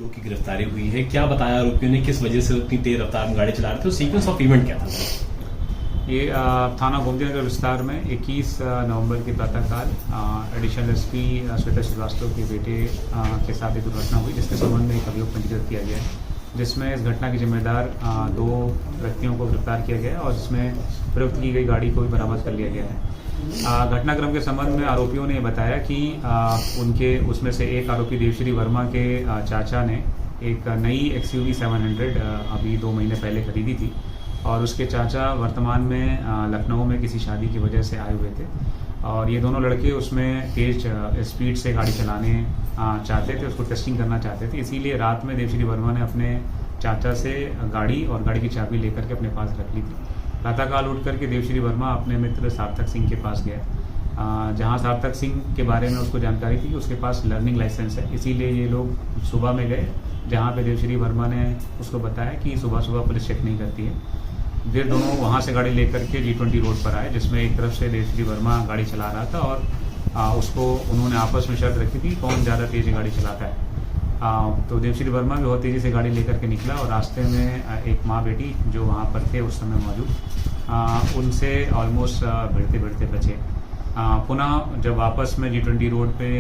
लोगों की गिरफ्तारी हुई है। क्या बताया आरोपियों ने, किस वजह से उतनी तेज रफ्तार में गाड़ी चला रहे थे, सीक्वेंस ऑफ इवेंट क्या था? ये थाना गोमतीनगर विस्तार में 21 नवंबर के प्रातःकाल एडिशनल एसपी श्वेता श्रीवास्तव के बेटे के साथ एक दुर्घटना हुई, जिसके संबंध में एक अभियोग पंजीकृत किया गया है, जिसमें इस घटना के जिम्मेदार 2 व्यक्तियों को गिरफ्तार किया गया है और जिसमें प्रयुक्त की गई गाड़ी को भी बरामद कर लिया गया है। घटनाक्रम के संबंध में आरोपियों ने बताया कि उनके उसमें से एक आरोपी देवश्री वर्मा के चाचा ने एक नई XUV 700 अभी 2 महीने पहले खरीदी थी और उसके चाचा वर्तमान में लखनऊ में किसी शादी की वजह से आए हुए थे और ये दोनों लड़के उसमें तेज स्पीड से गाड़ी चलाने चाहते थे, उसको टेस्टिंग करना चाहते थे। इसीलिए रात में देवश्री वर्मा ने अपने चाचा से गाड़ी और गाड़ी की चाबी लेकर के अपने पास रख ली थी। प्रातःकाल उठ करके देवश्री वर्मा अपने मित्र सार्थक सिंह के पास गया, जहां सार्थक सिंह के बारे में उसको जानकारी थी कि उसके पास लर्निंग लाइसेंस है। इसीलिए ये लोग सुबह में गए, जहां पे देवश्री वर्मा ने उसको बताया कि सुबह सुबह पुलिस चेक नहीं करती है। फिर दोनों वहां से गाड़ी लेकर के G20 रोड पर आए, जिसमें एक तरफ से देवश्री वर्मा गाड़ी चला रहा था और उसको उन्होंने आपस में शर्त रखी थी कौन ज़्यादा तेज़ गाड़ी चलाता है। तो देवश्री वर्मा भी बहुत तेज़ी से गाड़ी लेकर के निकला और रास्ते में एक माँ बेटी जो वहाँ पर थे उस समय मौजूद, उनसे ऑलमोस्ट भिड़ते भिड़ते बचे। पुनः जब वापस में G20 रोड पे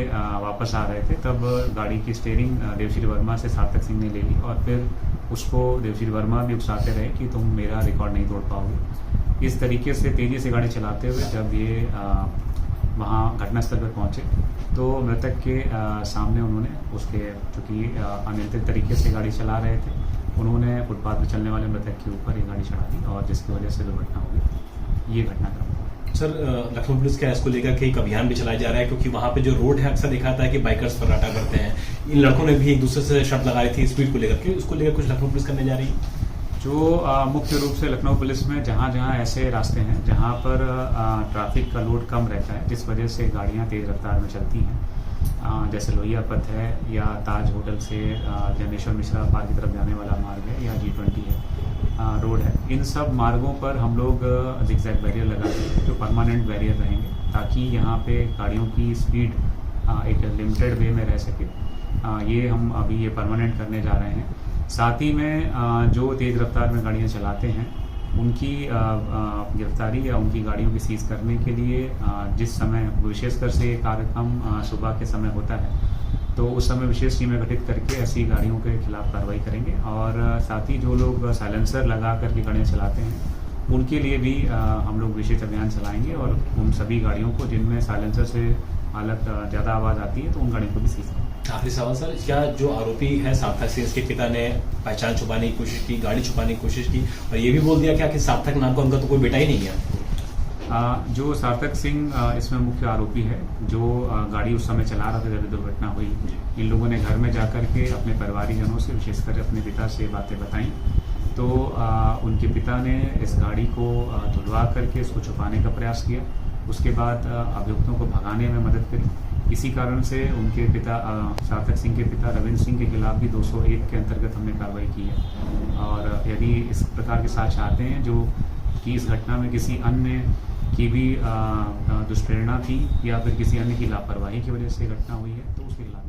वापस आ रहे थे तब गाड़ी की स्टीयरिंग देवश्री वर्मा से सार्थक सिंह ने ले ली और फिर उसको देवश्री वर्मा भी उकसाते रहे कि तुम मेरा रिकॉर्ड नहीं तोड़ पाओगे। इस तरीके से तेज़ी से गाड़ी चलाते हुए जब ये वहाँ घटनास्थल पर पहुँचे तो मृतक के सामने उन्होंने उसके चूँकि अनियंत्रित तरीके से गाड़ी चला रहे थे, उन्होंने फुटपाथ पर चलने वाले मृतक के ऊपर ये गाड़ी चढ़ा दी और जिसकी वजह से दुर्घटना हो गई। ये घटनाक्रम। सर, लखनऊ पुलिस का इसको लेकर के एक अभियान भी चलाया जा रहा है, क्योंकि वहाँ पे जो रोड है अक्सर देखा जाता है कि बाइकर्स फर्राटा करते हैं। इन लड़कों ने भी एक दूसरे से शर्त लगाई थी स्पीड को लेकर के, उसको लेकर कुछ लखनऊ पुलिस करने जा रही है? जो मुख्य रूप से लखनऊ पुलिस में जहाँ जहाँ ऐसे रास्ते हैं जहाँ पर ट्रैफिक का लोड कम रहता है, जिस वजह से गाड़ियाँ तेज़ रफ्तार में चलती हैं, जैसे लोहिया पथ है या ताज होटल से जनेश्वर मिश्रा पार्क की तरफ जाने वाला मार्ग है या G20 है रोड है, इन सब मार्गों पर हम लोग जिगजैग बैरियर लगाते हैं जो परमानेंट बैरियर रहेंगे, ताकि यहाँ पे गाड़ियों की स्पीड एक लिमिटेड वे में रह सके। ये हम अभी ये परमानेंट करने जा रहे हैं। साथ ही में जो तेज़ रफ्तार में गाड़ियाँ चलाते हैं उनकी गिरफ्तारी या उनकी गाड़ियों की सीज करने के लिए जिस समय विशेषकर से कार्यक्रम सुबह के समय होता है तो उस समय विशेष टीमें गठित करके ऐसी गाड़ियों के खिलाफ कार्रवाई करेंगे और साथ ही जो लोग साइलेंसर लगा करके गाड़ियाँ चलाते हैं उनके लिए भी हम लोग विशेष अभियान चलाएंगे और उन सभी गाड़ियों को जिनमें साइलेंसर से हालत ज़्यादा आवाज़ आती है तो उन गाड़ियों को भी सीज करेंगे। आखिरी सवाल सर, क्या जो आरोपी है सार्थक सिंह, इसके पिता ने पहचान छुपाने की कोशिश की, गाड़ी छुपाने की कोशिश की और ये भी बोल दिया क्या कि सार्थक नाम का उनका तो कोई बेटा ही नहीं है? जो सार्थक सिंह इसमें मुख्य आरोपी है, जो गाड़ी उस समय चला रहा था जब दुर्घटना हुई, इन लोगों ने घर में जाकर के अपने परिवारीजनों से विशेषकर अपने पिता से बातें बताई तो उनके पिता ने इस गाड़ी को धुलवा करके इसको छुपाने का प्रयास किया। उसके बाद अभियुक्तों को भगाने में मदद करी। इसी कारण से उनके पिता सार्थक सिंह के पिता रविंद्र सिंह के खिलाफ भी 201 के अंतर्गत हमने कार्रवाई की है और यदि इस प्रकार के साक्ष्य आते हैं जो कि इस घटना में किसी अन्य की भी दुष्प्रेरणा थी या फिर किसी अन्य की लापरवाही की वजह से घटना हुई है तो उसके खिलाफ